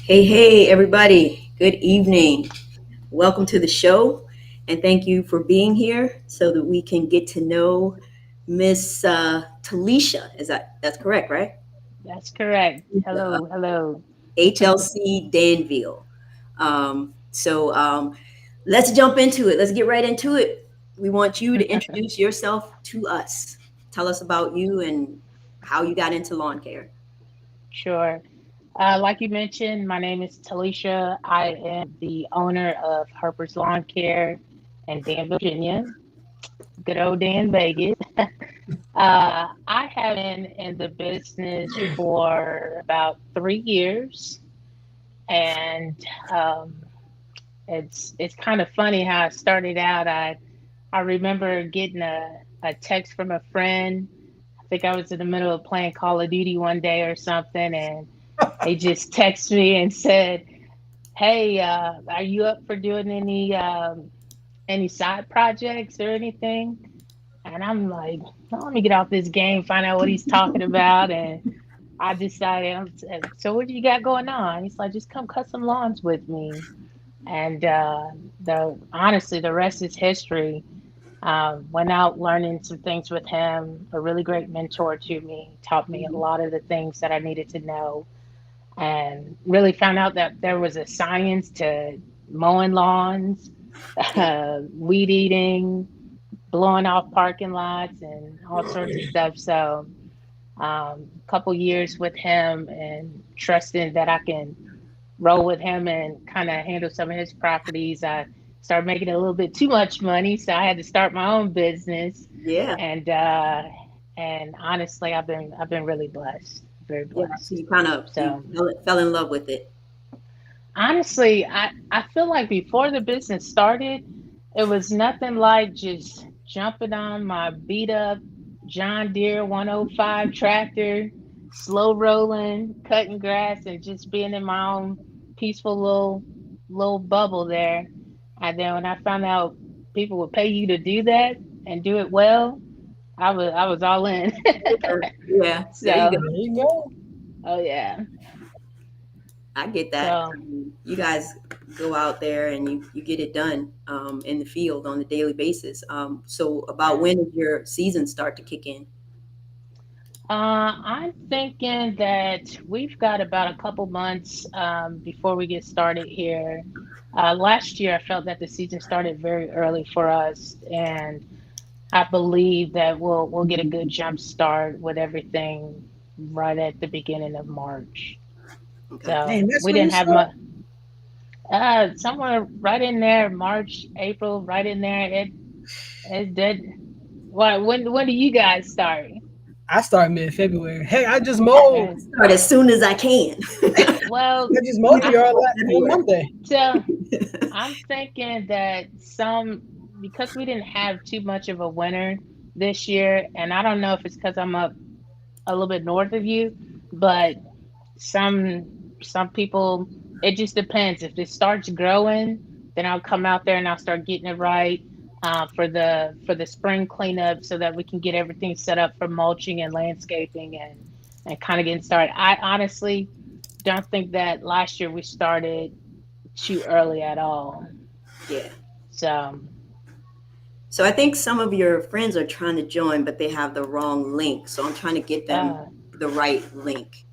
Hey, everybody. Good evening. Welcome to the show, and thank you for being here so that we can get to know Miss Talisha. That's correct, right? That's correct. Hello, hello. HLC Danville. So let's jump into it. Let's get right into it. We want you to introduce yourself to us. Tell us about you and how you got into lawn care. Sure. Like you mentioned, my name is Talisha. I am the owner of Harper's Lawn Care in Danville, Virginia. Good old Dan Vegas. I have been in the business for about 3 years, and um, it's kind of funny how I started out. I remember getting a text from a friend. I think I was in the middle of playing Call of Duty one day or something, and they just texted me and said, "Hey, are you up for doing any side projects or anything?" And I'm like, "Oh, let me get off this game, find out what he's talking about." And I decided, so what do you got going on? He's like, just come cut some lawns with me. And the honestly, the rest is history. Went out learning some things with him, a really great mentor to me, taught me a lot of the things that I needed to know, and really found out that there was a science to mowing lawns, Yeah. weed eating, blowing off parking lots, and all sorts of stuff. So, a couple years with him and trusting that I can roll with him and kind of handle some of his properties. I started making a little bit too much money, so I had to start my own business. Yeah. And uh, and honestly, I've been really blessed, very Yeah. So blessed. you kind of you So fell in love with it. honestly, I feel like before the business started, it was nothing like just jumping on my beat up John Deere 105 tractor, slow rolling, cutting grass, and just being in my own peaceful little bubble there. And then when I found out people would pay you to do that and do it well, I was all in. Yeah, yeah, there you So, go. There you go. oh yeah. I get that. So, You guys go out there and you get it done in the field on a daily basis. So about when does your season start to kick in? I'm thinking that we've got about a couple months before we get started here. Last year, I felt that the season started very early for us, and I believe that we'll get a good jump start with everything right at the beginning of March. Okay. So Dang, that's we when you didn't have start. much. Somewhere right in there, March, April, right in there. It did. When do you guys start? I start mid-February. Hey, I just mowed. Start as soon as I can. Well, I just mowed I on February. Monday. so I'm thinking that because we didn't have too much of a winter this year, and I don't know if it's because I'm up a little bit north of you, but some people, it just depends. If it starts growing, then I'll come out there and I'll start getting it right for the spring cleanup so that we can get everything set up for mulching and landscaping and kind of getting started. I honestly don't think that last year we started too early at all. Yeah. So, So I think some of your friends are trying to join, but they have the wrong link. So I'm trying to get them uh, the right link.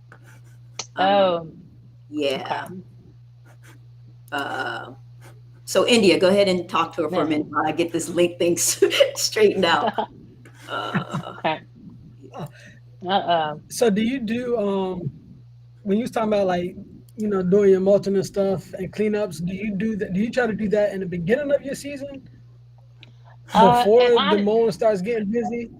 Um, oh, okay. yeah. Uh, so India, go ahead and talk to her for a Yeah. minute while I get this link thing straightened out. Uh, Okay. Uh, Uh-oh. So do you do when you was talking about like doing your mulching and stuff and cleanups? Do you do that? Do you try to do that in the beginning of your season And before the on mowing starts getting busy?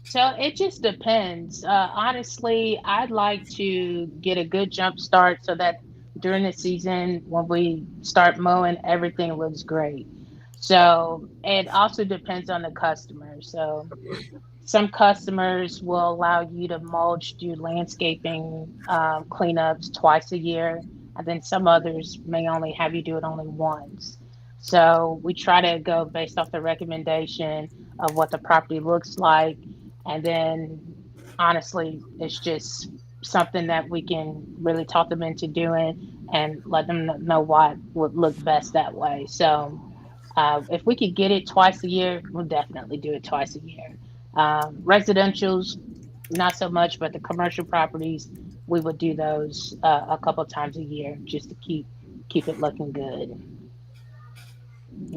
So it just depends. Honestly, I'd like to get a good jump start so that during the season, when we start mowing, everything looks great. So it also depends on the customer. So some customers will allow you to mulch, do landscaping cleanups twice a year, and then some others may only have you do it only once. So we try to go based off the recommendation of what the property looks like, and then honestly, it's just something that we can really talk them into doing and let them know what would look best that way. So if we could get it twice a year, we'll definitely do it twice a year. Residentials, not so much, but the commercial properties, we would do those a couple times a year just to keep it looking good.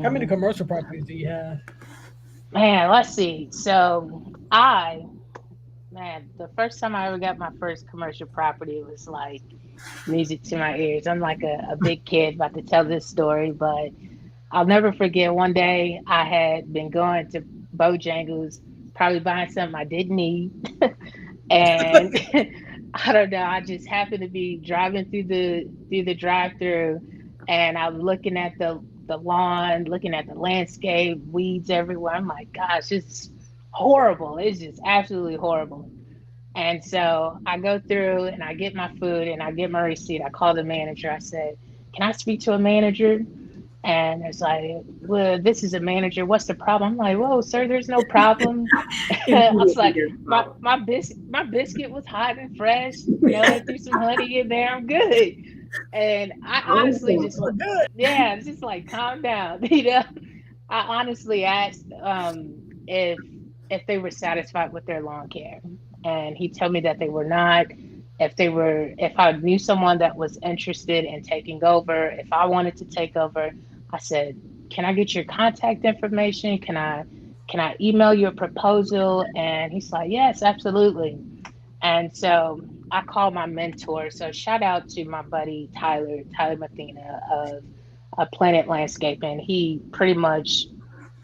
How many Hmm. commercial properties do you have? Man, let's see. So I, man, the first time I ever got my first commercial property was like music to my ears. I'm like a big kid about to tell this story, but I'll never forget one day I had been going to Bojangles, probably buying something I didn't need. And I don't know, I just happened to be driving through the drive-through and I'm looking at the lawn, looking at the landscape, weeds everywhere. I'm like, gosh, it's horrible. It's just absolutely horrible. And so I go through and I get my food and I get my receipt. I call the manager. I said, "Can I speak to a manager?" And it's like, "Well, this is a manager. What's the problem?" I'm like, "Whoa, sir, there's no problem." I was Immediately like, there's a my problem. my biscuit was hot and fresh. I threw some honey in there. I'm good. And I On honestly point. just, Oh, good. yeah, it's just like calm down. I honestly asked if they were satisfied with their lawn care, and he told me that they were not. If I knew someone that was interested in taking over, if I wanted to take over, I said, "Can I get your contact information? Can I email you a proposal?" And he's like, "Yes, absolutely." And so I called my mentor. So shout out to my buddy Tyler Mathena of Planet Landscaping. He pretty much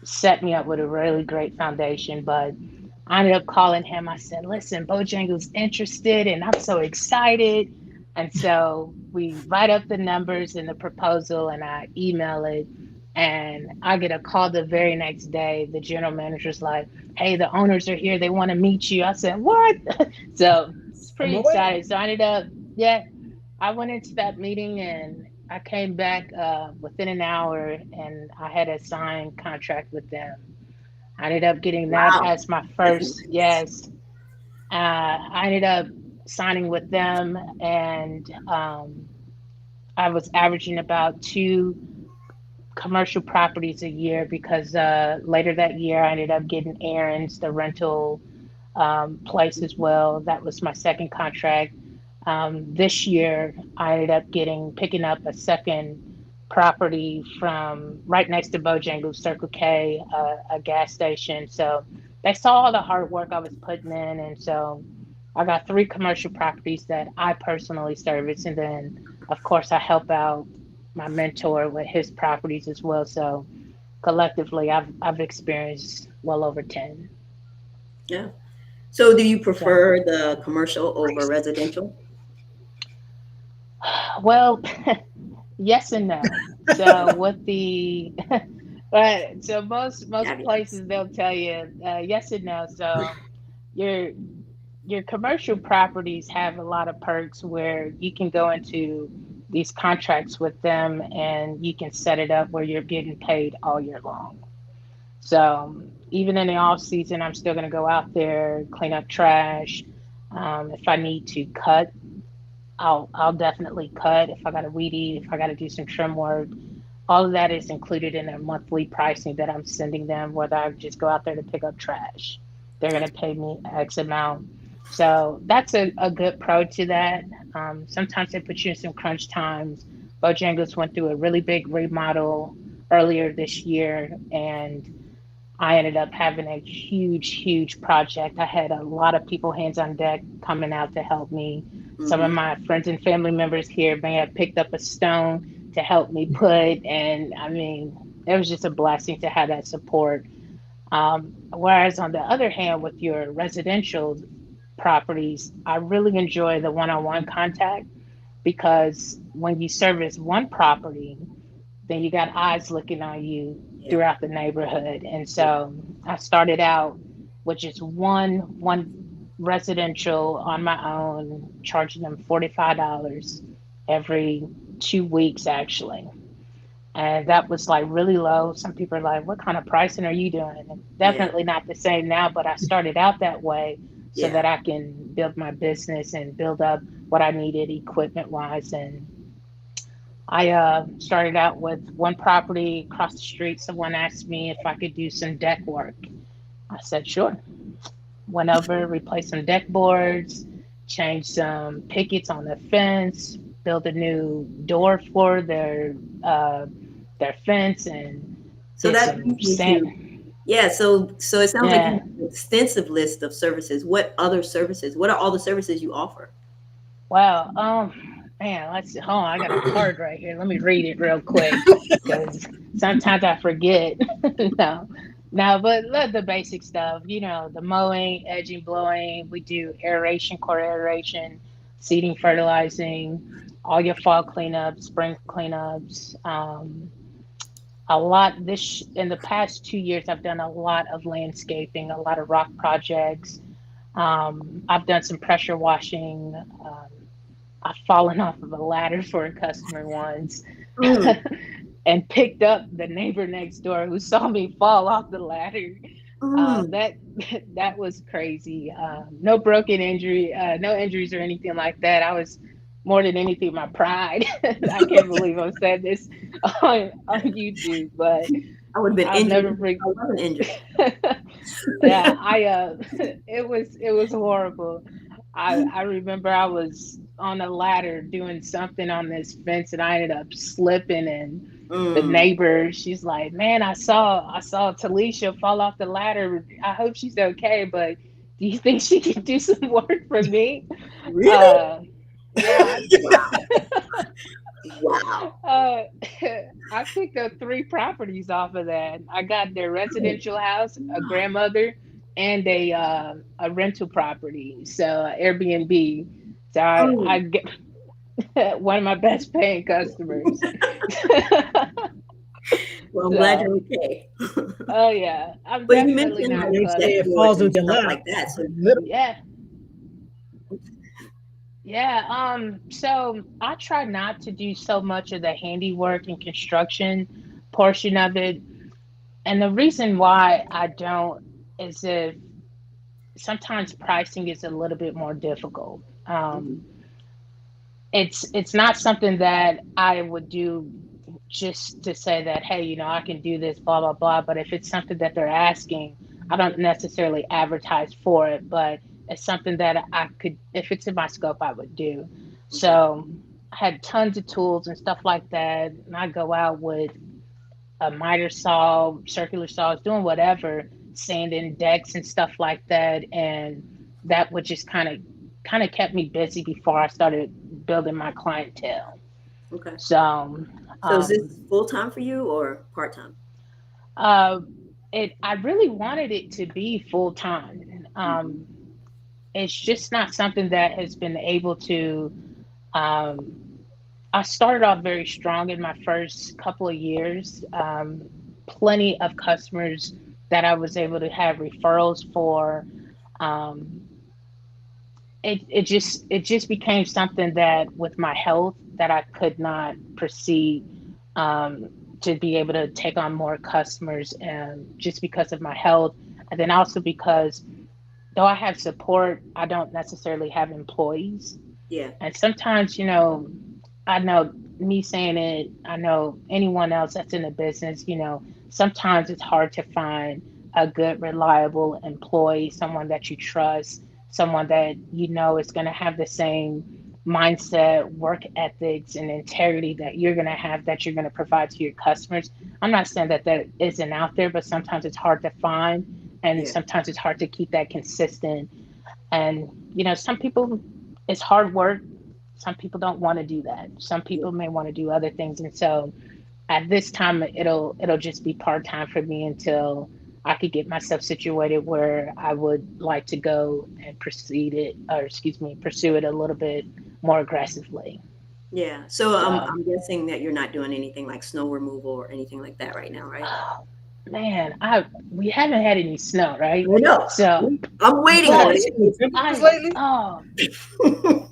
set me up with a really great foundation. But I ended up calling him. I said, "Listen, Bojangles interested, and I'm so excited." And so we write up the numbers in the proposal, and I email it. And I get a call the very next day. The general manager's like, "Hey, the owners are here. They want to meet you." I said, "What?" So it's On pretty my way. excited. So I ended up, yeah, I went into that meeting and I came back within an hour and I had a signed contract with them. I ended up getting that Wow. as my That's first, nice. yes. I ended up signing with them and I was averaging about two commercial properties a year because later that year I ended up getting Aaron's, the rental place as well. That was my second contract. This year, I ended up picking up a second property from right next to Bojangles Circle K, a gas station. So they saw all the hard work I was putting in, and so I got three commercial properties that I personally service, and then of course I help out my mentor with his properties as well. So collectively, I've experienced well over 10. Yeah. So do you So prefer the commercial over residential? well, yes and no. So with the right, so most Caveats. places they'll tell you yes and no. So your your commercial properties have a lot of perks where you can go into these contracts with them and you can set it up where you're getting paid all year long. So even in the off season, I'm still going to go out there, clean up trash. If I need to cut, I'll definitely cut. If I got to weed eat, if I got to do some trim work, all of that is included in their monthly pricing that I'm sending them, whether I just go out there to pick up trash. They're going to pay me X amount. So that's a good pro to that. Sometimes they put you in some crunch times. Bojangles went through a really big remodel earlier this year, and I ended up having a huge project. I had a lot of people hands on deck coming out to help me. Some of Mm-hmm. my friends and family members here may have picked up a stone to help me put, and I mean, it was just a blessing to have that support. Whereas on the other hand, with your residential properties, I really enjoy the one-on-one contact because when you service one property, then you got eyes looking on you Yeah. throughout the neighborhood. And Yeah. so I started out with just one residential on my own, charging them $45 every 2 weeks actually. And that was like really low. Some people are like, "What kind of pricing are you doing?" And Yeah. definitely not the same now, but I started out that way so Yeah. that I can build my business and build up what I needed equipment wise. And I started out with one property across the street. Someone asked me if I could do some deck work. I said, sure. Went over, replaced some deck boards, changed some pickets on the fence, built a new door for their fence, and So did that some brings me to, sand. yeah. So it sounds like you Yeah. have an extensive list of services. What other services? What are all the services you offer? Wow. Man, let's see. Hold on, I got a card right here. Let me read it real quick because sometimes I forget. No, no, but the basic stuff. The mowing, edging, blowing. We do aeration, core aeration, seeding, fertilizing, all your fall cleanups, spring cleanups. A lot this in the past 2 years, I've done a lot of landscaping, a lot of rock projects. I've done some pressure washing. I've fallen off of a ladder for a customer once Mm, and picked up the neighbor next door who saw me fall off the ladder. mm. That that was crazy. No broken injury, no injuries or anything like that. I was more than anything my pride. I can't believe I'm saying this on YouTube, but I would have been I'll injured never if forget. I wasn't injured. Yeah, I it was horrible. I remember I was on a ladder doing something on this fence and I ended up slipping, and the Mm. neighbor, she's like, "Man, I saw Talisha fall off the ladder. I hope she's okay, but do you think she can do some work for me?" Really? Uh yeah, Wow. Wow. uh, I picked up three properties off of that. I got their residential house, a grandmother, and a rental property, so Airbnb. So I Mm. get one of my best paying customers. Well, I'm glad So, you're okay. oh yeah, I'm But you definitely mentioned not They say clutching. it checkerboards falls and into your stuff lap. like that. So, Literally. Yeah, yeah. So I try not to do so much of the handiwork and construction portion of it. And the reason why I don't is if sometimes pricing is a little bit more difficult. mhm, It's not something that I would do just to say that, hey, I can do this, blah blah blah. But if it's something that they're asking, I don't necessarily advertise for it, but it's something that I could, if it's in my scope, I would do. okay. So I had tons of tools and stuff like that, and I go out with a miter saw, circular saws, doing whatever, sanding decks and stuff like that, and that would just kind of kept me busy before I started building my clientele. Okay. So, So is um, this full time for you or part time? uh, I really wanted it to be full time. Hmm. It's just not something that has been able to. Um, I started off very strong in my first couple of years. Plenty of customers that I was able to have referrals for. Um, it just became something that with my health that I could not proceed um, to be able to take on more customers, just because of my health, and then also because though I have support, I don't necessarily have employees. Yeah. And sometimes, I know me saying it, I know anyone else that's in the business, sometimes it's hard to find a good, reliable employee, someone that you trust, someone that is going to have the same mindset, work ethics, and integrity that you're going to have, that you're going to provide to your customers. I'm not saying that that isn't out there, but sometimes it's hard to find, and Yeah. sometimes it's hard to keep that consistent. And, some people, it's hard work. Some people don't want to do that. Some Yeah. people may want to do other things. And so at this time, it'll just be part time for me until I could get myself situated where I would like to go and proceed it, or excuse me, pursue it a little bit more aggressively. Yeah. So So, I'm guessing that you're not doing anything like snow removal or anything like that right now, right? oh, man, I we haven't had any snow, right? I know. So, I'm waiting Have on you but seen the it. temperatures I lately? oh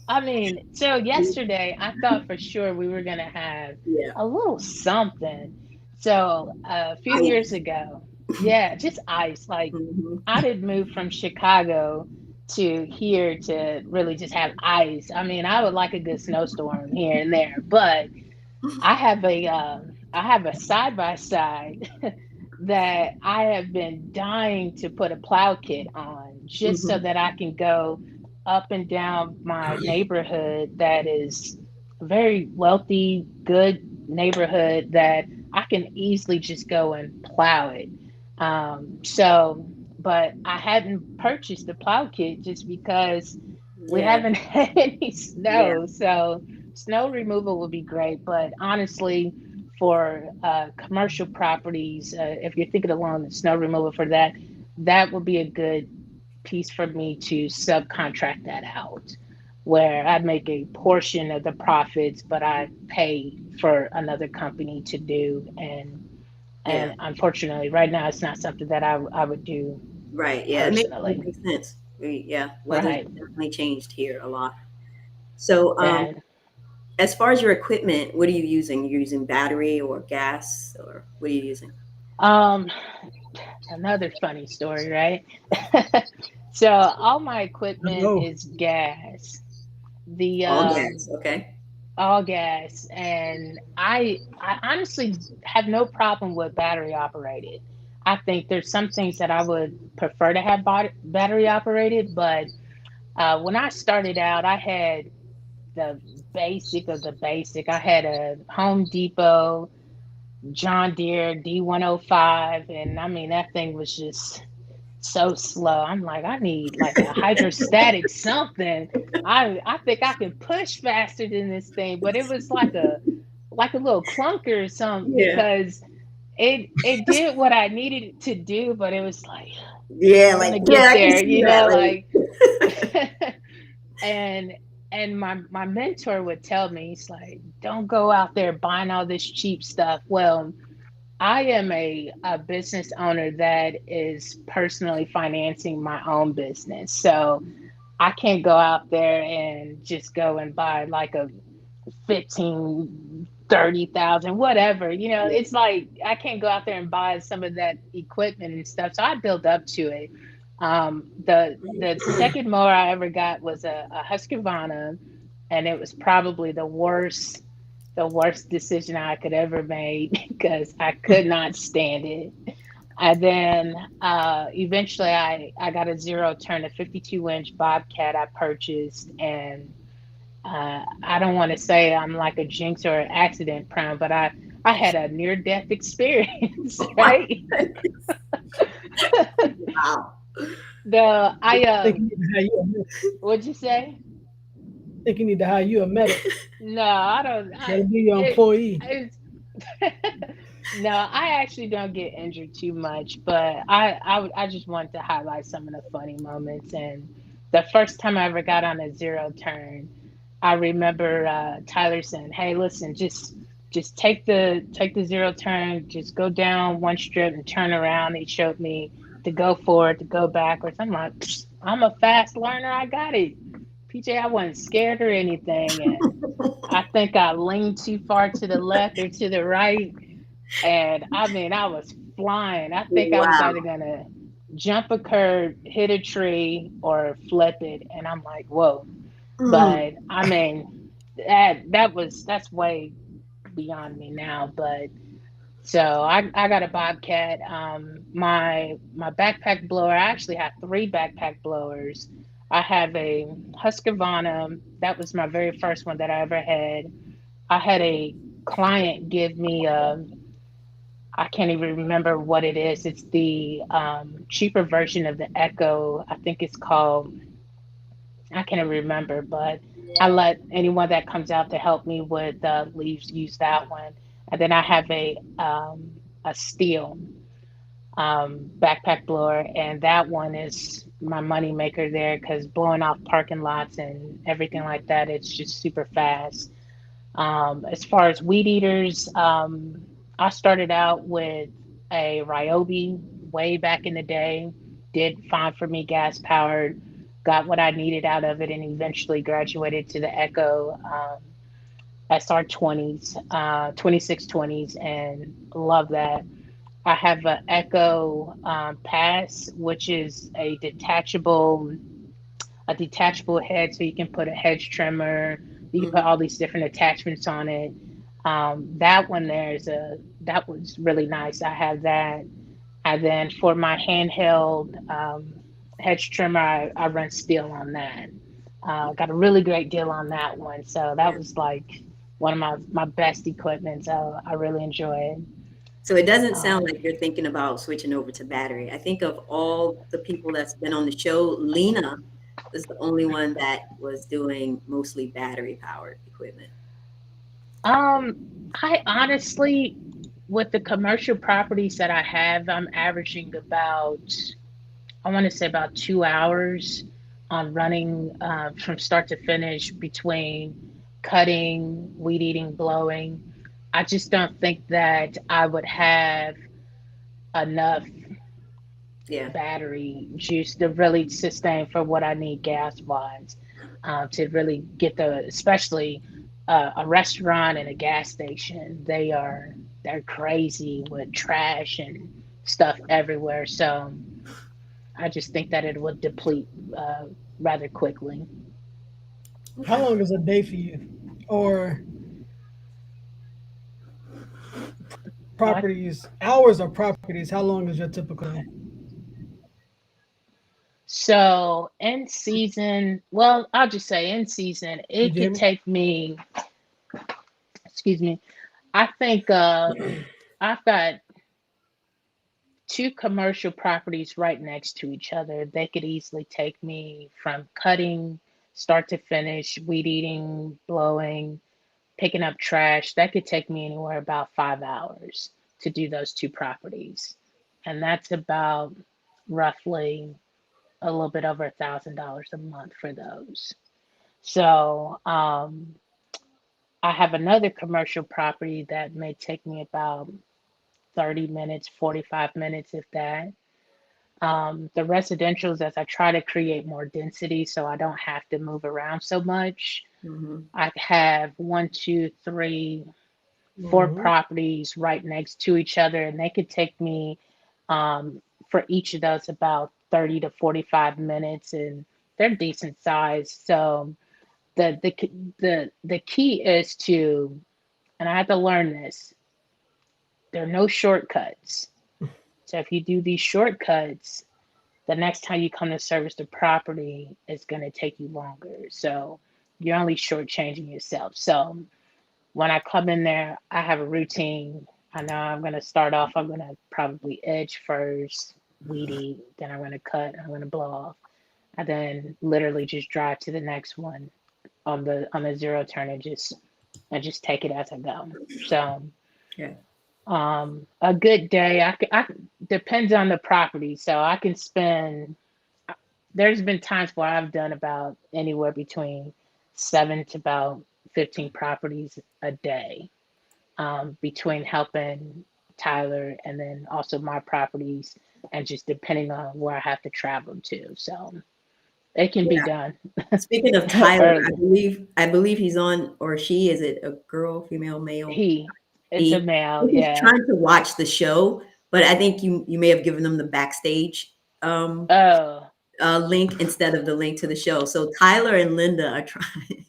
I mean, so yesterday I thought for sure we were gonna have Yeah. a little something. So a few years Ice. ago, yeah, just ice. Like Hmm. I did move from Chicago to here to really just have ice. I mean, I would like a good snowstorm here and there, but I have a side by side that I have been dying to put a plow kit on just so Hmm. that I can go up and down my neighborhood that is a very wealthy, good neighborhood that I can easily just go and plow it. But I hadn't purchased the plow kit just because we Yeah, haven't had any yeah, snow. So snow removal would be great, but honestly, for commercial properties, if you're thinking along the snow removal for that, that would be a good piece for me to subcontract that out, where I make a portion of the profits, but I pay for another company to do. yeah. And unfortunately, right now, it's not something that I would do Right. Yeah, it personally. makes sense. Yeah, weather's Right. definitely changed here a lot. So, And as far as your equipment, what are you using? You're using battery or gas, or what are you using? um, another funny story, right? So all my equipment No. is gas. The All gas. Okay. all gas, and I honestly have no problem with battery operated. I think there's some things that I would prefer to have battery operated, but when I started out, I had the basic of the basic. I had a Home Depot John Deere D105, and I mean that thing was just so slow. I'm like, I need like a hydrostatic something. I think I can push faster than this thing, but it was like a little clunker or something Yeah. because it did what I needed it to do, but it was like Yeah, I'm like gonna yeah, get I can there, see you that. know, Like like and my mentor would tell me, he's like, don't go out there buying all this cheap stuff. Well, I am a business owner that is personally financing my own business. So I can't go out there and just go and buy like a 15, 30,000, whatever. You know, yeah. it's like I can't go out there and buy some of that equipment and stuff. So I build up to it. The second mower I ever got was a Husqvarna, and it was probably the worst decision I could ever make because I could not stand it. And then eventually I got a zero turn, a 52-inch Bobcat I purchased. And I don't want to say I'm like a jinx or an accident prone, but I had a near death experience, Oh my right? goodness. Wow. The I I think you need to hire you a medic. What'd you say? I think you need to hire you a medic. No, I don't. That'll be your employee. It's no, I actually don't get injured too much, but I just wanted to highlight some of the funny moments. And the first time I ever got on a zero turn, I remember Tyler saying, "Hey, listen, just take the zero turn, just go down one strip and turn around." He showed me to go forward, to go backwards. I'm like, "Psst, I'm a fast learner. I got it." PJ, I wasn't scared or anything, and I think I leaned too far to the left or to the right, and I mean, I was flying. I think I was either Wow. gonna jump a curb, hit a tree, or flip it. And I'm like, whoa. Mm. But I mean, that's way beyond me now. But so I got a Bobcat. My backpack blower. I actually have three backpack blowers. I have a Husqvarna. That was my very first one that I ever had. I had a client give me I can't even remember what it is. It's the cheaper version of the Echo. I think it's called, I can't even remember, but I let anyone that comes out to help me with leaves use that one. And then I have a steel backpack blower, and that one is my money maker there because blowing off parking lots and everything like that, it's just super fast. As far as weed eaters, I started out with a Ryobi way back in the day. Did fine for me, gas powered. Got what I needed out of it, and eventually graduated to the Echo SR20s, 2620s, and love that. I have an Echo Pass, which is a detachable. a detachable head, so you can put a hedge trimmer. You can put Hmm. all these different attachments on it. That one that was really nice. I have that. And then for my handheld hedge trimmer, I run steel on that. Got a really great deal on that one. So that Yeah. was like one of my best equipment. So I really enjoy it. So it doesn't sound Um, like you're thinking about switching over to battery. I think of all the people that's been on the show, Lena was the only one that was doing mostly battery powered equipment. um, I honestly, with the commercial properties that I have, I'm averaging about, I want to say about 2 hours on running from start to finish between cutting, weed eating, blowing. I just don't think that I would have enough Yeah. battery juice to really sustain for what I need gas wise, to really get especially a restaurant and a gas station. They're crazy with trash and stuff everywhere. So I just think that it would deplete rather quickly. How Okay. long is a day for you? Or What? properties, hours of properties, how long is your typical day? So in season, well, I'll just say in season, Did it you hear could me? take me, excuse me, I think I've got two commercial properties right next to each other. They could easily take me from cutting start to finish, weed eating, blowing, picking up trash. That could take me anywhere about 5 hours to do those two properties. And that's about roughly a little bit over $1,000 a month for those. So I have another commercial property that may take me about 30 minutes, 45 minutes, if that. The residentials, as I try to create more density so I don't have to move around so much, Hmm. I have one, two, three, four Mm-hmm. properties right next to each other, and they could take me for each of those about 30 to 45 minutes, and they're decent size. So the key is to, and I had to learn this, there are no shortcuts. So if you do these shortcuts, the next time you come to service the property, it's going to take you longer. So you're only shortchanging yourself. So when I come in there, I have a routine. I know I'm going to start off, I'm going to probably edge first, weedy, then I'm going to cut, I'm going to blow off. And then literally just drive to the next one on the zero turn and just take it as I go. So Yeah. a good day, depends on the property. So I can spend, there's been times where I've done about anywhere between 7 to about 15 properties a day, between helping Tyler and then also my properties, and just depending on where I have to travel to. So it can be Yeah. done Speaking of Tyler, early. I believe he's on, or she, is it a girl, female, male? He, it's a He. I male, think he's yeah. trying to watch the show, but I think you may have given them the backstage um Oh, link instead of the link to the show. So Tyler and Linda are trying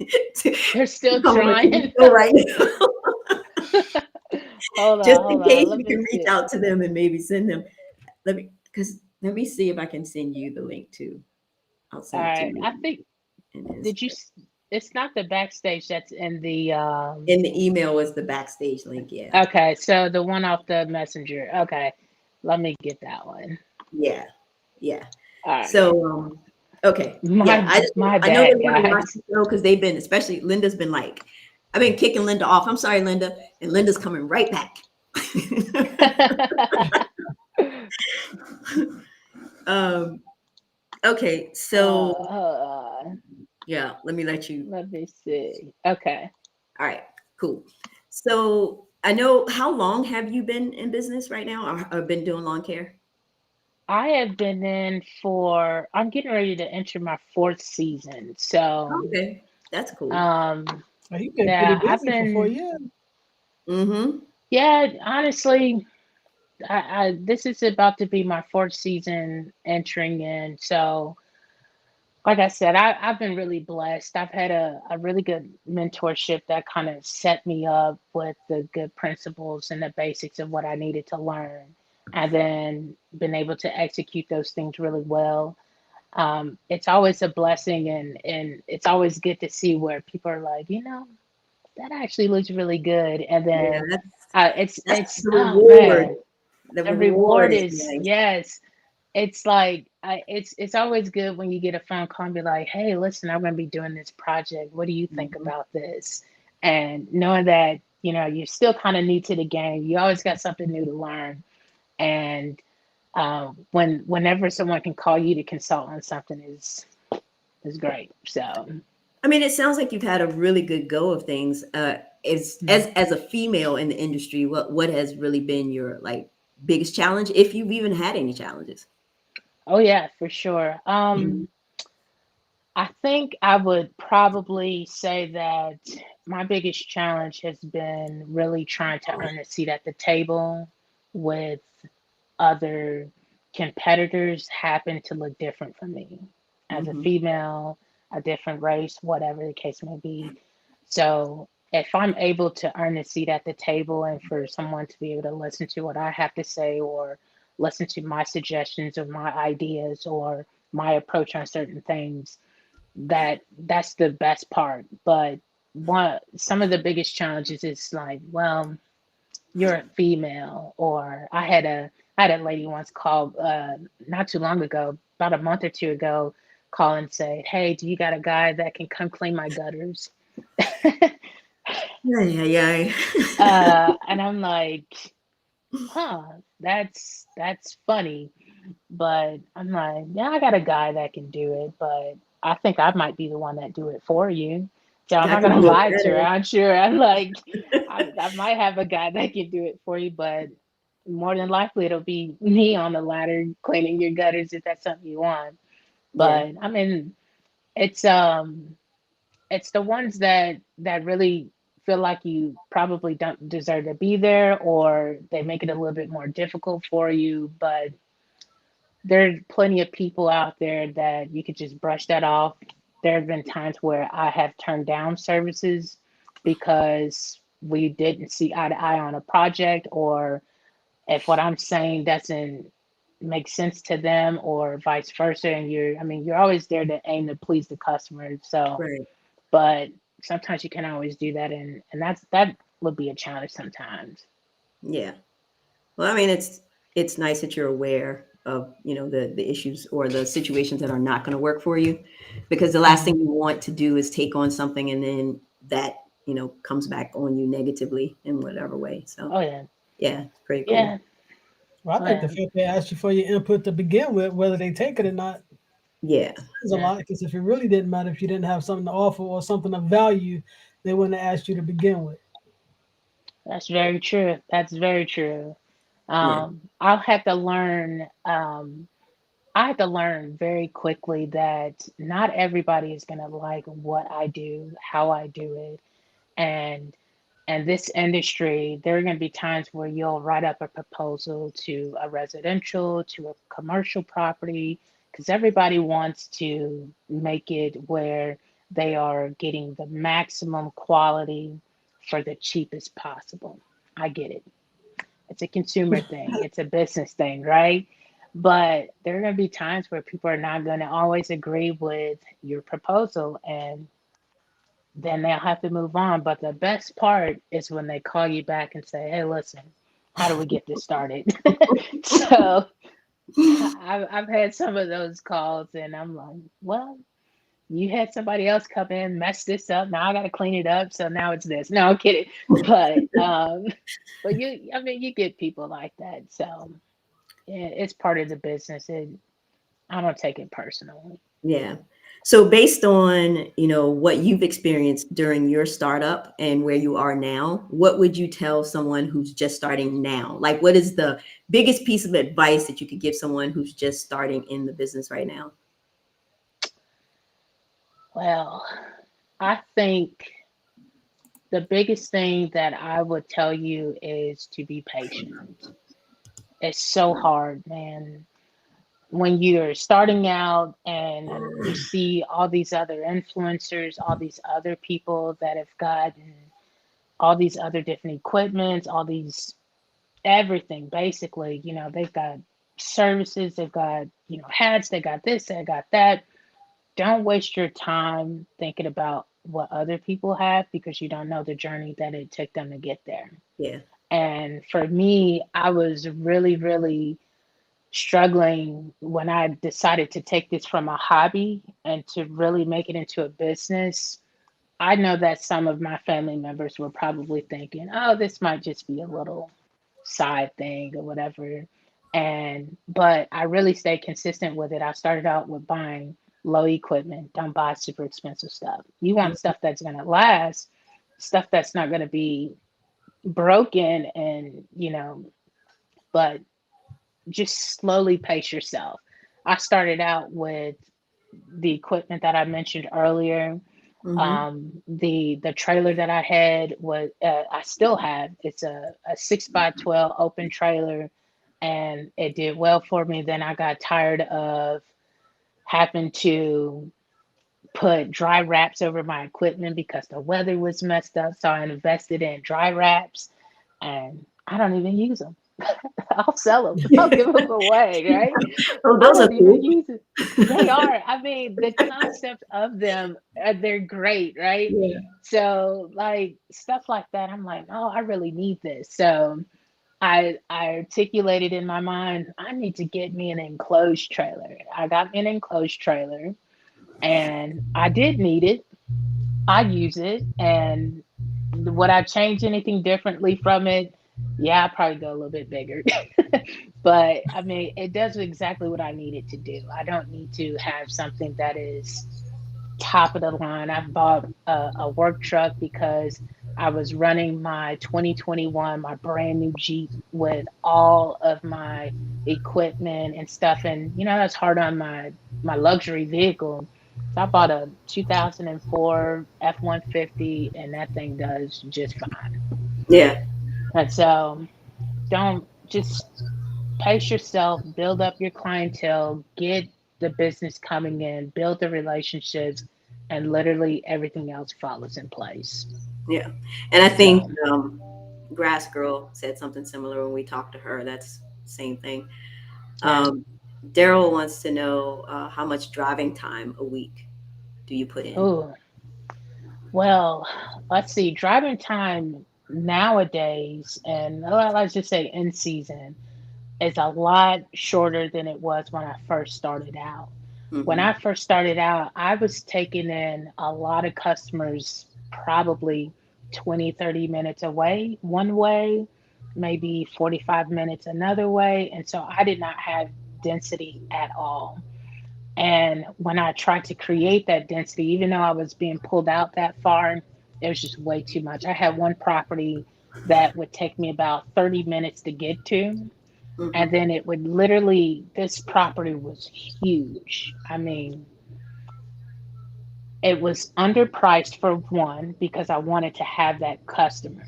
they're to still come on to the trying. show right now. Just in Hold case on. Let you me can reach see. out to them and maybe send them. Let me see if I can send you the link too. I'll All send it to right. you I think, in his. did you, it's not the backstage that's in the, In the email was the backstage link. Yeah, okay, so the one off the messenger. Okay. Let me get that one. yeah, yeah. All right. So okay, yeah. My I know they bad, want to watch guys. the show because they've been, especially Linda's been like, I've been kicking Linda off. I'm sorry, Linda, and Linda's coming right back. um, okay, so Hold on. yeah, let me let you. Let me see. Okay. All right, cool. So I know, how long have you been in business right now, or been doing lawn care? I have been in for, I'm getting ready to enter my fourth season. So, Okay, that's cool. um, Oh, you've been pretty yeah, I've busy for four been, years. Mm-hmm. yeah, honestly, this is about to be my fourth season entering in. So, like I said, I've been really blessed. I've had a really good mentorship that kind of set me up with the good principles and the basics of what I needed to learn, and then been able to execute those things really well. It's always a blessing, and it's always good to see where people are like, that actually looks really good, and Yeah, then that's it's the oh reward. man, The the reward reward is is nice. yes. It's like it's always good when you get a phone call and be like, "Hey, listen, I'm going to be doing this project. What do you think Mhm. about this?" And knowing that you're still kind of new to the game, you always got something new to learn. And whenever someone can call you to consult on something is great. So, I mean, it sounds like you've had a really good go of things. As a female in the industry, what has really been your like biggest challenge, if you've even had any challenges? oh yeah, for sure. Mhm. I think I would probably say that my biggest challenge has been really trying to earn a seat at the table with other competitors happen to look different from me as a Mhm. female, a different race, whatever the case may be. So if I'm able to earn a seat at the table and for someone to be able to listen to what I have to say or listen to my suggestions or my ideas or my approach on certain things, that's the best part. But one some of the biggest challenges is like, well, you're a female, or I had a lady once call not too long ago, about a month or two ago, call and say, "Hey, do you got a guy that can come clean my gutters?" Yeah, yeah, yeah. And I'm like, huh, that's funny. But I'm like, yeah, I got a guy that can do it, but I think I might be the one that do it for you. So I'm That not could gonna be lie a to her. better. I'm sure I'm like, I might have a guy that can do it for you, but more than likely it'll be me on the ladder cleaning your gutters if that's something you want. Yeah, But I mean, it's um it's the ones that really feel like you probably don't deserve to be there, or they make it a little bit more difficult for you. But there's plenty of people out there that you could just brush that off. There have been times where I have turned down services because we didn't see eye to eye on a project, or if what I'm saying doesn't make sense to them, or vice versa. And you're always there to aim to please the customer. So, right. but sometimes you can't always do that, and that would be a challenge sometimes. Yeah. Well, I mean, it's nice that you're aware of, the issues or the situations that are not going to work for you, because the last thing Hmm. you want to do is take on something and then that, comes back on you negatively in whatever way. So, Oh yeah, yeah, it's pretty cool. yeah, Well, I oh think yeah. the fact they asked you for your input to begin with, whether they take it or not, Yeah. is a Yeah. lot. Because if it really didn't matter, if you didn't have something to offer or something of value, they wouldn't have asked you to begin with. That's very true. That's very true. Yeah. I'll have to learn. I had to learn very quickly that not everybody is going to like what I do, how I do it, and this industry, there are going to be times where you'll write up a proposal to a residential, to a commercial property, because everybody wants to make it where they are getting the maximum quality for the cheapest possible. I get it. It's a consumer thing, it's a business thing, right? But there are going to be times where people are not going to always agree with your proposal, and then they'll have to move on. But the best part is when they call you back and say, "Hey, listen, how do we get this started?" So I've had some of those calls, and I'm like, well, you had somebody else come in, mess this up. Now I got to clean it up. So now it's this. No, I'm kidding. But I mean, you get people like that. So yeah, it's part of the business. I don't take it personally. Yeah. So based on, what you've experienced during your startup and where you are now, what would you tell someone who's just starting now? Like, what is the biggest piece of advice that you could give someone who's just starting in the business right now? Well, I think the biggest thing that I would tell you is to be patient. It's so hard, man. when you're starting out and you see all these other influencers, all these other people that have gotten all these other different equipments, all these everything basically, they've got services, they've got, hats, they got this, they got that. Don't waste your time thinking about what other people have because you don't know the journey that it took them to get there. Yeah. And for me, I was really, really struggling when I decided to take this from a hobby and to really make it into a business. I know that some of my family members were probably thinking, oh, this might just be a little side thing or whatever. But I really stayed consistent with it. I started out with buying low equipment. Don't buy super expensive stuff. You want stuff that's going to last, stuff that's not going to be broken and, but just slowly pace yourself. I started out with the equipment that I mentioned earlier. Mm-hmm. The trailer that I had was I still have. It's a 6x12 open trailer, and it did well for me. Then I got tired of having to put dry wraps over my equipment because the weather was messed up. So I invested in dry wraps, and I don't even use them. I'll sell them. I'll give them away, right? Oh, I those are don't even cool. use it. They are. I mean, the concept of them, they're great, right? Yeah. So, like stuff like that, I'm like, oh, I really need this. So I articulated in my mind, I need to get me an enclosed trailer. I got me an enclosed trailer, and I did need it. I use it, and would I change anything differently from it? Yeah, I'd probably go a little bit bigger. But I mean, it does exactly what I need it to do. I don't need to have something that is top of the line. I bought a work truck because I was running my 2021, my brand new Jeep with all of my equipment and stuff. And, that's hard on my luxury vehicle. So I bought a 2004 F-150 and that thing does just fine. Yeah. And so don't just pace yourself, build up your clientele, get the business coming in, build the relationships, and literally everything else follows in place. Yeah. And I think So, Grass Girl said something similar when we talked to her. That's the same thing. yeah. Um, Daryl wants to know how much driving time a week do you put in? Oh, well, let's see. Driving time nowadays, and let's just say in season, is a lot shorter than it was when I first started out. When Mm-hmm. I first started out, I was taking in a lot of customers probably 20, 30 minutes away one way, maybe 45 minutes another way. And so I did not have density at all. And when I tried to create that density, even though I was being pulled out that far, it was just way too much. I had one property that would take me about 30 minutes to get to, and Mm-hmm. then it would literally, this property was huge. I mean, it was underpriced for one because I wanted to have that customer.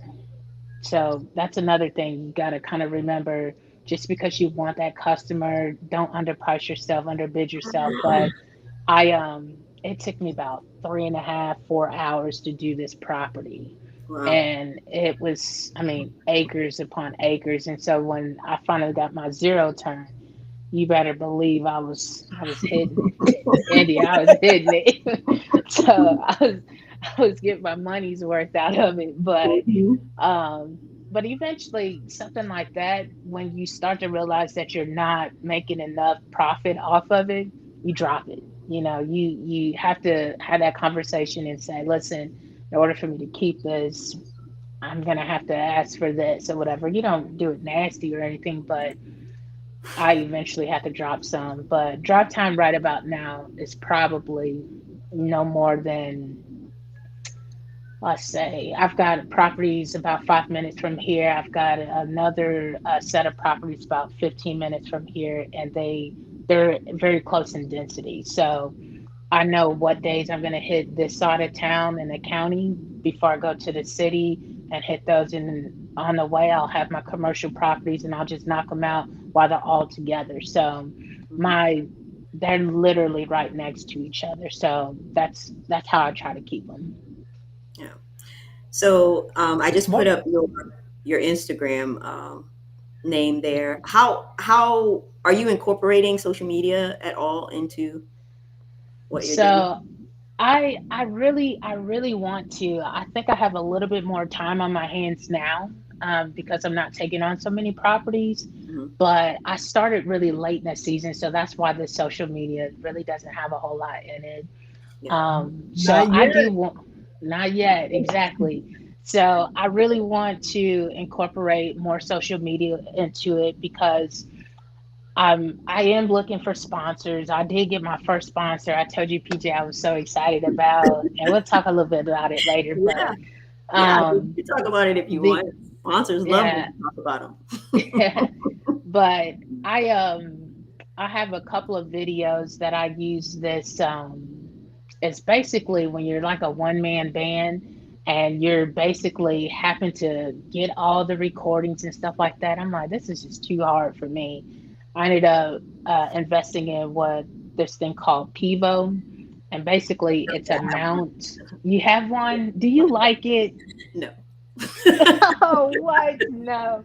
So that's another thing you got to kind of remember. Just because you want that customer, don't underprice yourself, underbid yourself. But it took me about 3.5, 4 hours to do this property. Wow. And it was, I mean, acres upon acres. And so when I finally got my zero turn, you better believe I was hitting India. I was hitting it. So I was getting my money's worth out of it. Mhm. Um, but eventually something like that, when you start to realize that you're not making enough profit off of it, you drop it. You have to have that conversation and say, listen, in order for me to keep this, I'm gonna have to ask for this or whatever. You don't do it nasty or anything, but I eventually had to drop some. But drop time right about now is probably no more than, let's say, I've got properties about 5 minutes from here. I've got another set of properties about 15 minutes from here, and they're very close in density. So I know what days I'm going to hit this side of town in the county before I go to the city and hit those. And on the way, I'll have my commercial properties and I'll just knock them out while they're all together. So Hmm. My they're literally right next to each other, so that's how I try to keep them. Yeah. So I just put Smart. up your Instagram name there. How are you incorporating social media at all into what you're doing? So I really want to. I think I have a little bit more time on my hands now, because I'm not taking on so many properties. Hmm. But I started really late in the season, so that's why the social media really doesn't have a whole lot in it. Yeah. So Not I yet. do want, not yet, exactly. So I really want to incorporate more social media into it because I am looking for sponsors. I did get my first sponsor. I told you, PJ, I was so excited about, and we'll talk a little bit about it later. Yeah. But Yeah. I mean, um, you can talk about it if you the want. Sponsors love when yeah, you talk about but I um I have a couple of videos that I use this. It's basically when you're like a one man band and you're basically happen to get all the recordings and stuff like that. I'm like, this is just too hard for me. I ended up investing in what this thing called Pivo, and basically it's a mount. You have one? Do you like it? them. No. Oh, what? No. I'll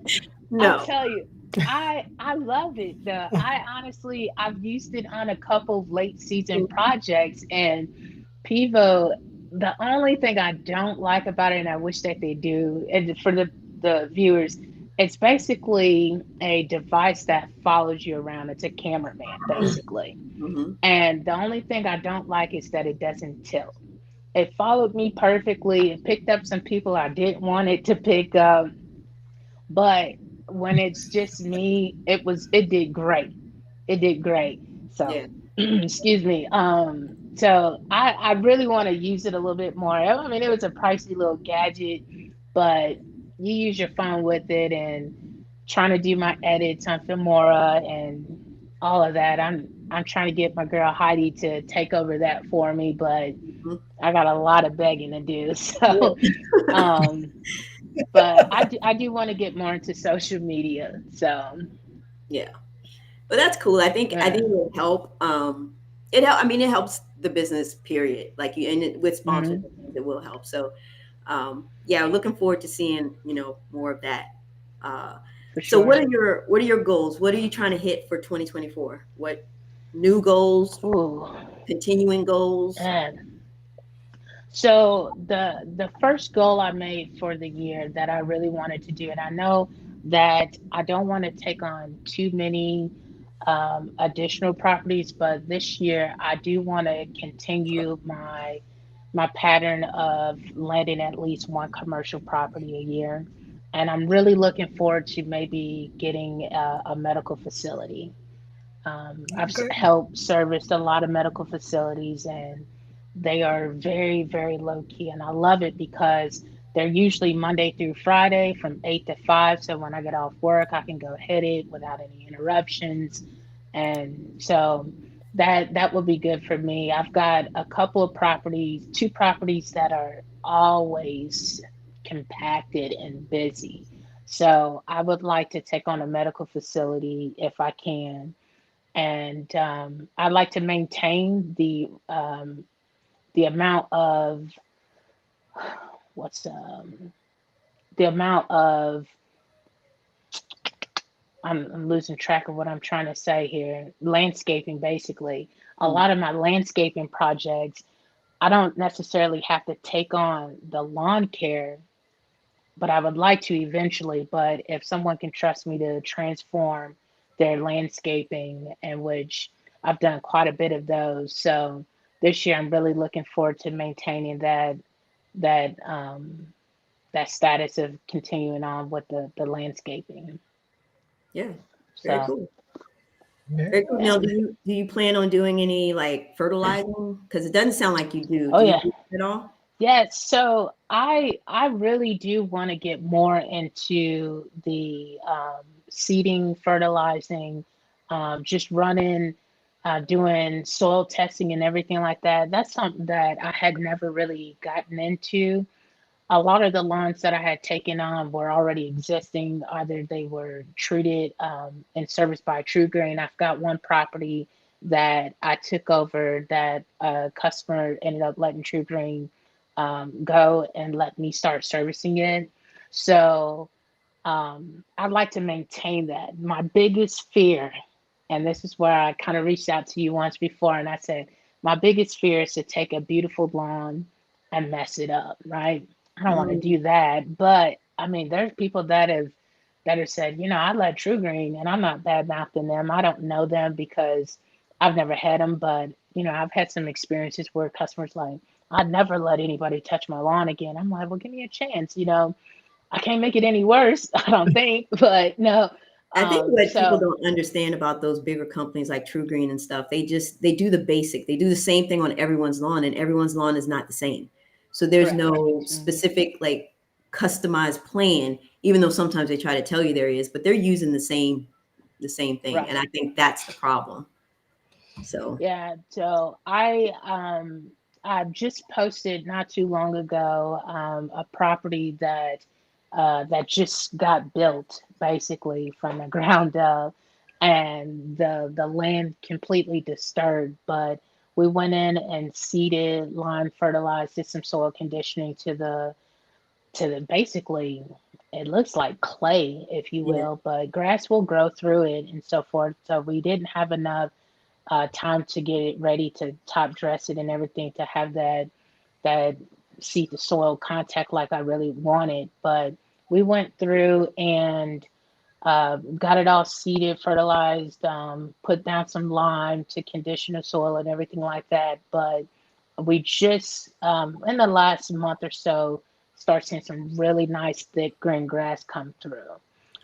No. tell you, I love it. I honestly I've used it on a couple of late season projects, and Pivo. The only thing I don't like about it, and I wish that they do, and for the viewers, it's basically a device that follows you around. It's a cameraman basically, Hmm. and the only thing I don't like is that it doesn't tilt. It followed me perfectly. It picked up some people I didn't want it to pick up, but when it's just me, it did great. It did great. So, Yeah. excuse me. So I really want to use it a little bit more. I mean, it was a pricey little gadget, but you use your phone with it and trying to do my edits on Filmora and all of that. I'm trying to get my girl Heidi to take over that for me, but Mhm. I got a lot of begging to do. So, Yeah. um, but I do want to get more into social media. So, Yeah. But that's cool. I think yeah. it will help. I mean, it helps the business. Period. Like you, and with sponsors, Hmm. it will help. So, yeah, looking forward to seeing more of that. Uh, For so, sure. what are your goals? What are you trying to hit for 2024? What new goals? Ooh, Continuing goals? man. So the first goal I made for the year that I really wanted to do, and I know that I don't want to take on too many additional properties, but this year I do want to continue my pattern of landing at least one commercial property a year, and I'm really looking forward to maybe getting a medical facility. I've Okay. helped service a lot of medical facilities, and they are very, very low key. And I love it because they're usually Monday through Friday from 8 to 5. So when I get off work, I can go hit it without any interruptions. And so that would be good for me. I've got a couple of properties, two properties that are always compacted and busy. So I would like to take on a medical facility if I can, and I like to maintain the amount of what's the amount of I'm losing track of what I'm trying to say here. Landscaping, basically. A Mm. lot of my landscaping projects, I don't necessarily have to take on the lawn care, but I would like to eventually. But if someone can trust me to transform their landscaping, in which I've done quite a bit of those, so this year I'm really looking forward to maintaining that that status of continuing on with the landscaping. Yeah. Very So cool. Very Very cool. nice. Now, yeah, do you plan on doing any like fertilizing? Because it doesn't sound like you do. oh Do you yeah. do that at all? Yes, so I really do want to get more into the seeding, fertilizing, just running, doing soil testing and everything like that. That's something that I had never really gotten into. a lot of the lawns that I had taken on were already existing. Either they were treated and serviced by True Green. I've got one property that I took over that a customer ended up letting True Green go and let me start servicing it. So I'd like to maintain that. My biggest fear, and this is where I kind of reached out to you once before, and I said, my biggest fear is to take a beautiful lawn and mess it up, right? I don't want to Mm. do that. But I mean, there's people that have said, I love True Green, and I'm not bad mouthing them. I don't know them because I've never had them, but I've had some experiences where customers like, I'd never let anybody touch my lawn again. I'm like, well, give me a chance. I can't make it any worse, I don't think, but no. I think what people So don't understand about those bigger companies like True Green and stuff, they do the basic. They do the same thing on everyone's lawn, and everyone's lawn is not the same. So there's correct. no Hmm. specific like customized plan, even though sometimes they try to tell you there is, but they're using the same thing. And Right. I think that's the problem. So Yeah. So I just posted not too long ago a property that just got built basically from the ground up, and the land completely disturbed. But we went in and seeded, lime fertilized, did some soil conditioning to the basically, it looks like clay, if you yeah, will, but grass will grow through it and so forth. So we didn't have enough time to get it ready to top dress it and everything to have that seed to soil contact like I really wanted. But we went through and got it all seeded, fertilized, put down some lime to condition the soil and everything like that. But we just in the last month or so start seeing some really nice thick green grass come through.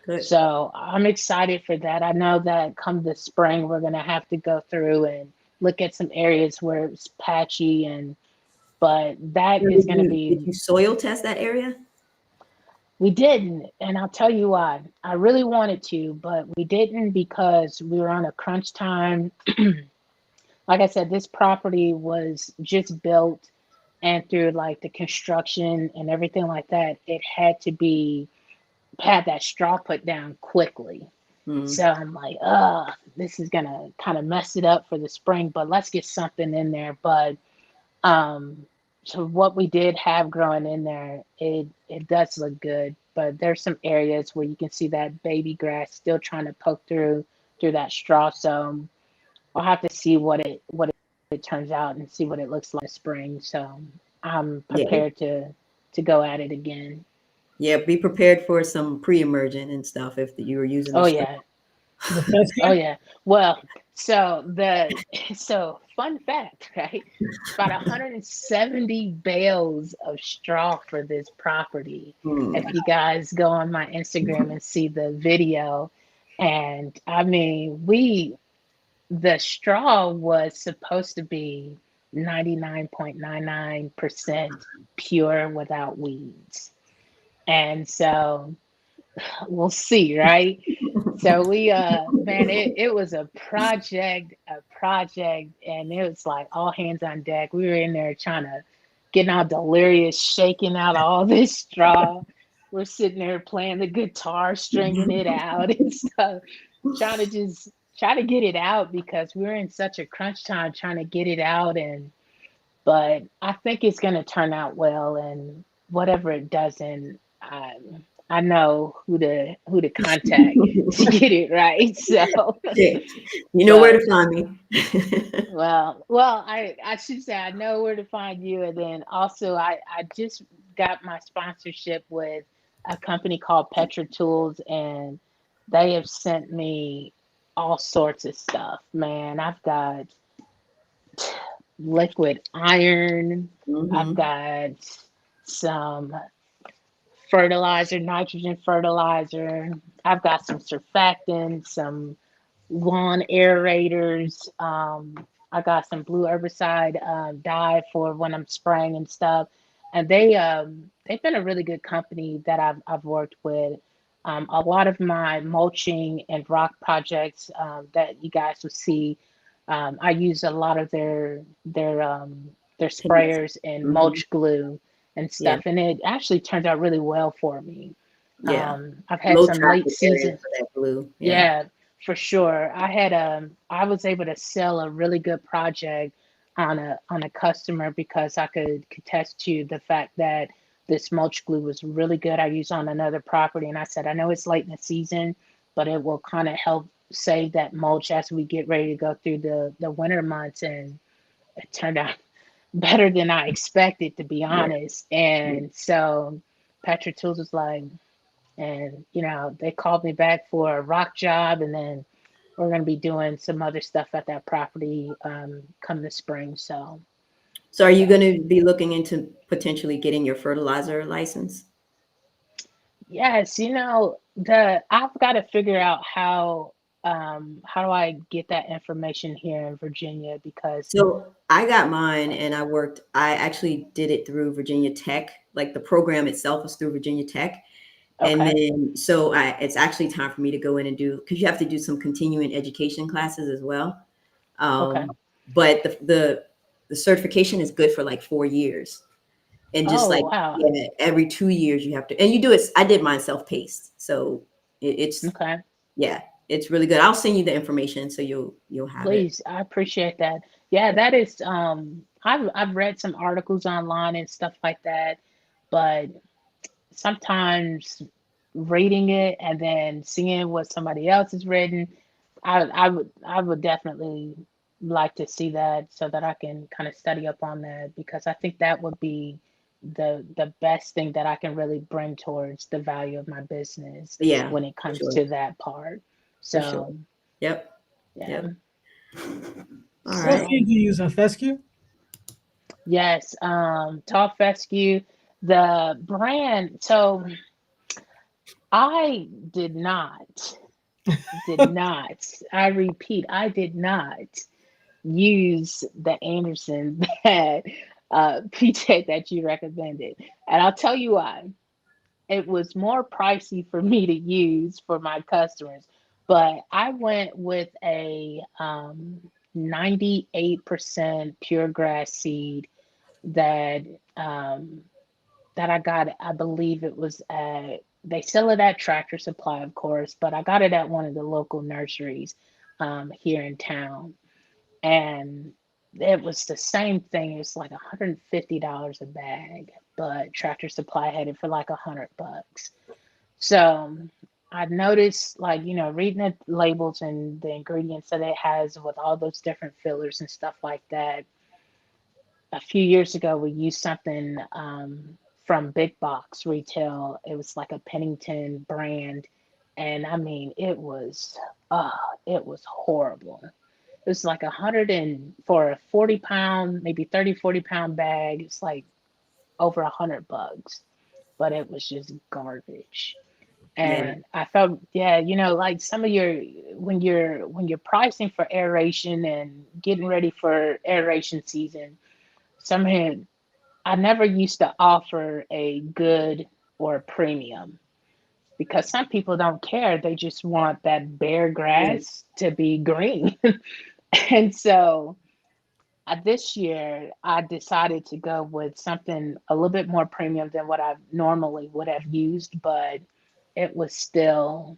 good. So I'm excited for that. I know that come the spring we're gonna have to go through and look at some areas where it's patchy, and but that Now, is did gonna you did be. you soil test that area? We didn't, and I'll tell you why. I really wanted to, but we didn't because we were on a crunch time. Like I said, this property was just built, and through like the construction and everything like that, it had that straw put down quickly. So Mm, I'm like, this is gonna kind of mess it up for the spring, but let's get something in there. But um, so what we did have growing in there, it does look good, but there's some areas where you can see that baby grass still trying to poke through that straw. So I'll have to see what it turns out and see what it looks like in the spring. So I'm yeah, prepared to go at it again. yeah. Be prepared for some pre-emergent and stuff if you were using the Oh straw. yeah. The test Oh kit? yeah. Well, so fun fact, right? It's about 170 bales of straw for this property. Mm. If you guys go on my Instagram and see the video, and I mean, the straw was supposed to be 99.99% pure without weeds. And so we'll see, right? So we man, it was a project, and it was like all hands on deck. We were in there trying to getting all delirious, shaking out all this straw. We're sitting there playing the guitar, stringing it out and stuff, trying to just try to get it out because we were in such a crunch time trying to get it out. And but I think it's going to turn out well, and whatever it doesn't, I know who to contact to get it right. So, Okay. You know where but to find me. well, I should say I know where to find you, and then also I just got my sponsorship with a company called Petra Tools, and they have sent me all sorts of stuff. Man, I've got liquid iron. I've Hmm. got some fertilizer, nitrogen fertilizer. I've got some surfactants, some lawn aerators. I got some blue herbicide dye for when I'm spraying and stuff. And they've been a really good company that I've worked with. A lot of my mulching and rock projects that you guys will see, I use a lot of their Payments. sprayers and Hmm. mulch glue. and Yeah. stuff. And it actually turned out really well for me. Yeah. I've had Low some late traffic area season. for that blue. Yeah. Yeah, for sure. I was able to sell a really good project on a customer because I could contest to the fact that this mulch glue was really good. I used on another property, and I said, I know it's late in the season, but it will kind of help save that mulch as we get ready to go through the winter months. And it turned out better than I expected, to be Yeah. honest. Yeah. And so Patrick Tools was like, and they called me back for a rock job, and then we're going to be doing some other stuff at that property come the spring. So So are you yeah. going to be looking into potentially getting your fertilizer license? Yes, the I've got to figure out how do I get that information here in Virginia because So I got mine and I actually did it through Virginia Tech. Like the program itself is through Virginia Tech. And okay, then, it's actually time for me to go in and do, because you have to do some continuing education classes as well. okay. But the certification is good for like 4 years. And just Oh like, wow. yeah, every 2 years you have to, and you do it. I did mine self-paced. So it's, Okay. yeah, it's really good. I'll send you the information so you'll have it. Please, I appreciate that. Yeah, Yeah. that is I've read some articles online and stuff like that, but sometimes reading it and then seeing what somebody else has written, I would definitely like to see that so that I can kind of study up on that because I think that would be the best thing that I can really bring towards the value of my business Yeah, when it for comes sure. to that part. For sure. So Yep. yeah. Yep. All What right. So seed do you use? A fescue? yes, Tall Fescue, the brand. So I did not, I repeat, I did not use the Anderson that PJ that you recommended. And I'll tell you why. It was more pricey for me to use for my customers, but I went with a 98% pure grass seed that um, that I got. I believe it was at, they sell it at Tractor Supply, of course, but I got it at one of the local nurseries here in town. And it was the same thing. It was like $150 a bag, but Tractor Supply had it for like $100. So I noticed, like, reading the labels and the ingredients that it has with all those different fillers and stuff like that, a few years ago we used something from big box retail. It was like a Pennington brand, and I mean uh it was horrible. It was like 100, and for a 40 pound, maybe 30-40 pound bag, it's like over $100, but it was just garbage. Yeah. And I felt, yeah, like some of your, when you're pricing for aeration and getting ready for aeration season, some had, I never used to offer a good or a premium because some people don't care. They just want that bare Yeah. grass to be green. And so this year I decided to go with something a little bit more premium than what I normally would have used, but it was still,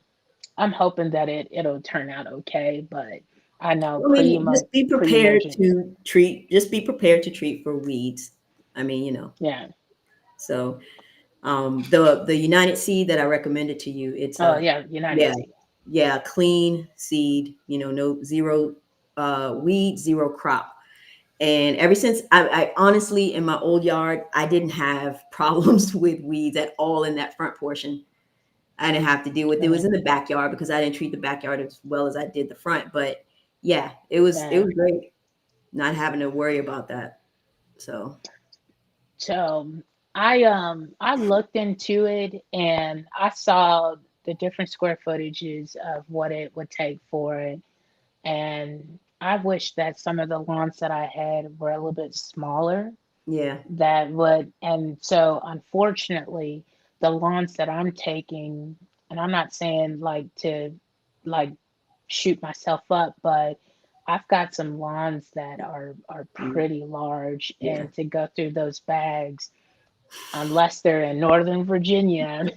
I'm hoping that it'll turn out okay, but I know I mean, just be prepared pre-emergence. to treat. Just be prepared to treat for weeds. I mean, Yeah. So, the United seed that I recommended to you, it's Oh a, yeah, United yeah, States. yeah, clean seed. No zero weed, zero crop. And ever since I honestly, in my old yard, I didn't have problems with weeds at all in that front portion. I didn't have to deal with it. It was Right. in the backyard because I didn't treat the backyard as well as I did the front. But yeah, it Yeah. was great not having to worry about that. So So I looked into it and I saw the different square footages of what it would take for it. And I wish that some of the lawns that I had were a little bit smaller yeah, that would, and so unfortunately the lawns that I'm taking, and I'm not saying like to like shoot myself up, but I've got some lawns that are mm, pretty large, yeah, and to go through those bags, unless they're in Northern Virginia,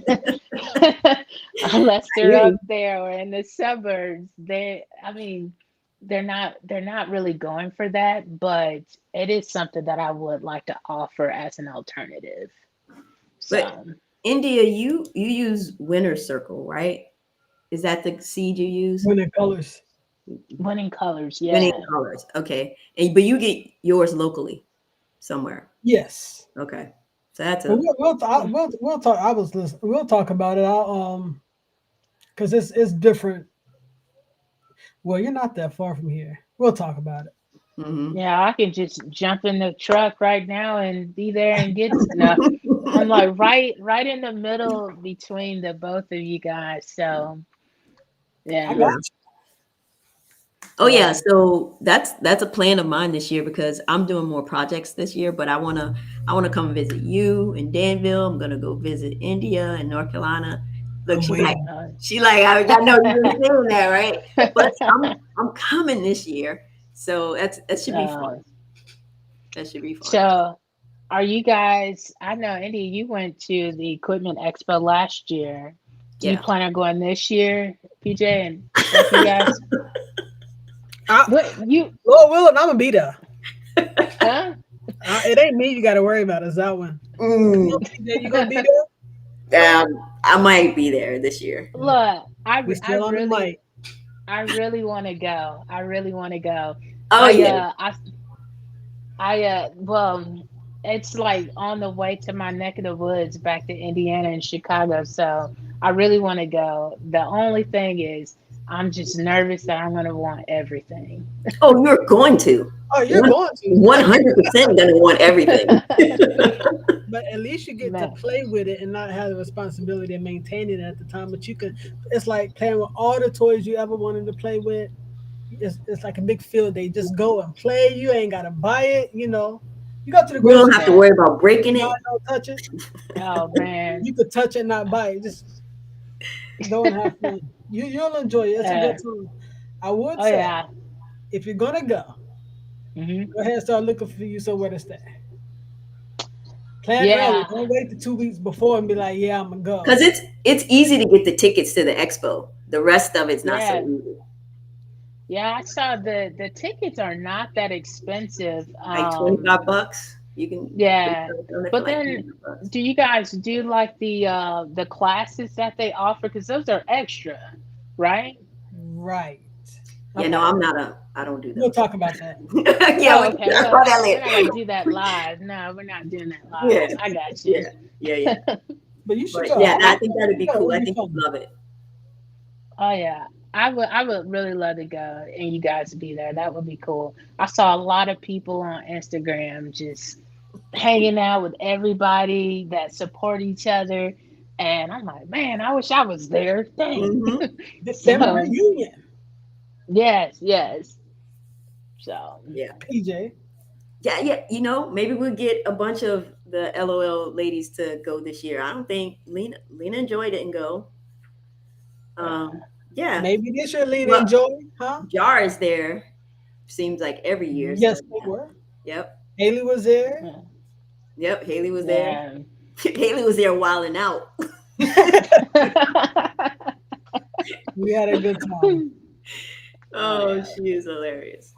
unless I they're hear up you. there or in the suburbs. I mean, they're not really going for that, but it is something that I would like to offer as an alternative. But So, India, you use winter circle, right? Is that the seed you use? Winning colors. winning colors, Winning yeah. colors. Okay. And but you get yours locally somewhere. Yes. Okay. So that's But a we'll talk. I was listening. We'll talk about it. I'll because it's different. Well, you're not that far from here. We'll talk about it. mhm. Yeah, I can just jump in the truck right now and be there and get no. I'm like right in the middle between the both of you guys. So I yeah, got Yeah. Oh yeah, yeah. so that's a plan of mine this year because I'm doing more projects this year, but I wanna come visit you in Danville. I'm gonna go visit India and North Carolina. you. Look, I'm waiting. she like I know you've been saying that, right? But I'm coming this year, so that should be fun. so That should be fun. so are you guys? I know, Andy, you went to the Equipment Expo last year. Do you Yeah. plan on going this year, PJ and both of you guys? I, What you? Lord willing, I'm gonna be there. Huh? It ain't me you got to worry about. It's that one. Mm, You gonna be there? I might be there this year. Look, We I still on the really mic. I really want to go. I really want to go. Oh I yeah. uh I well, it's like on the way to my neck of the woods back to Indiana and Chicago, so I really want to go. The only thing is I'm just nervous that I'm going to want everything. Oh, you're going to. Oh, you're going to. 100% gonna want everything. But at least you get to Man. play with it and not have the responsibility of maintaining it at the time. But you can, it's like playing with all the toys you ever wanted to play with. It's like a big field day. Just go and play. You ain't gotta buy it. You go to the You don't grocery have to store. Yeah. worry about breaking No, it. don't touch it. Oh man. You could touch it, not buy it. Just go and have fun. You'll enjoy it. It's a good Uh, time. I would oh say yeah. if you're gonna go, Hmm. go ahead and start looking for you somewhere to stay. Plan early. Yeah. Don't wait the 2 weeks before and be like, "Yeah, I'm gonna go." Because it's easy to get the tickets to the expo. The rest of it's not so Yeah. easy. Yeah, I saw the tickets are not that expensive. Like $25. You can get Yeah. stuff on it for But like then $25. do you guys do like the classes that they offer? Because those are extra, right? Right. Yeah, no, Okay. I don't do We'll those. talk about that. Yeah, Oh, we can okay. talk Well, about that we're not gonna later. do that live. No, we're not doing that live. Yeah, I got you. yeah, yeah. But you should But go. yeah, I I think that'd be go. cool. It'll I be think you'd fun. love it. Oh yeah. I would really love to go and you guys be there. That would be cool. I saw a lot of people on Instagram just hanging out with everybody that support each other. And I'm like, man, I wish I was there. Dang. Hmm. Family Hmm. So reunion. yes, yes. So Yeah. PJ. Yeah, yeah. Maybe we'll get a bunch of the LOL ladies to go this year. I don't think Lena and Joy didn't go. uh, Yeah. Maybe this year, Lena Well, and Joy, huh? Jar is there. Seems like every year. So Yes, they were. yep, Haley was there. yeah. yep. Haley was there. Yeah. Haley was there wilding out. We had a good time. Oh Oh, yeah. she is hilarious.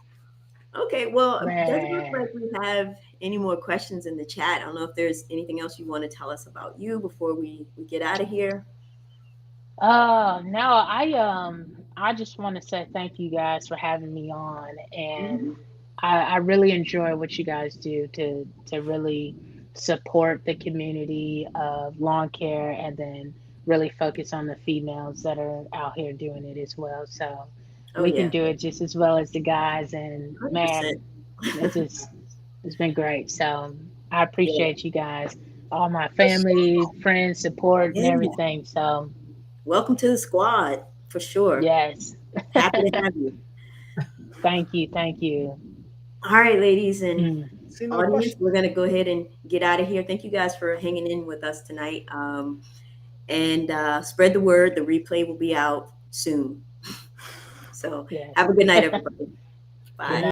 Okay, well, it doesn't look like Man. we have any more questions in the chat. I don't know if there's anything else you want to tell us about you before we get out of here. Oh no, I just want to say thank you guys for having me on, and Mhm. I really enjoy what you guys do to really support the community of lawn care, and then really focus on the females that are out here doing it as well. So Oh we can yeah, do it just as well as the guys, and 100%. man, it just it's been great. So I Yeah, appreciate you guys, all my For sure. family, friends, support, and yeah. everything. So Welcome to the squad for sure. yes. Happy to have you. Thank you. Thank you. All right, ladies and Mm. See no audience, question. we're gonna go ahead and get out of here. Thank you guys for hanging in with us tonight. And spread the word. The replay will be out soon. So Yes. have a good night, everybody. Good Bye. night.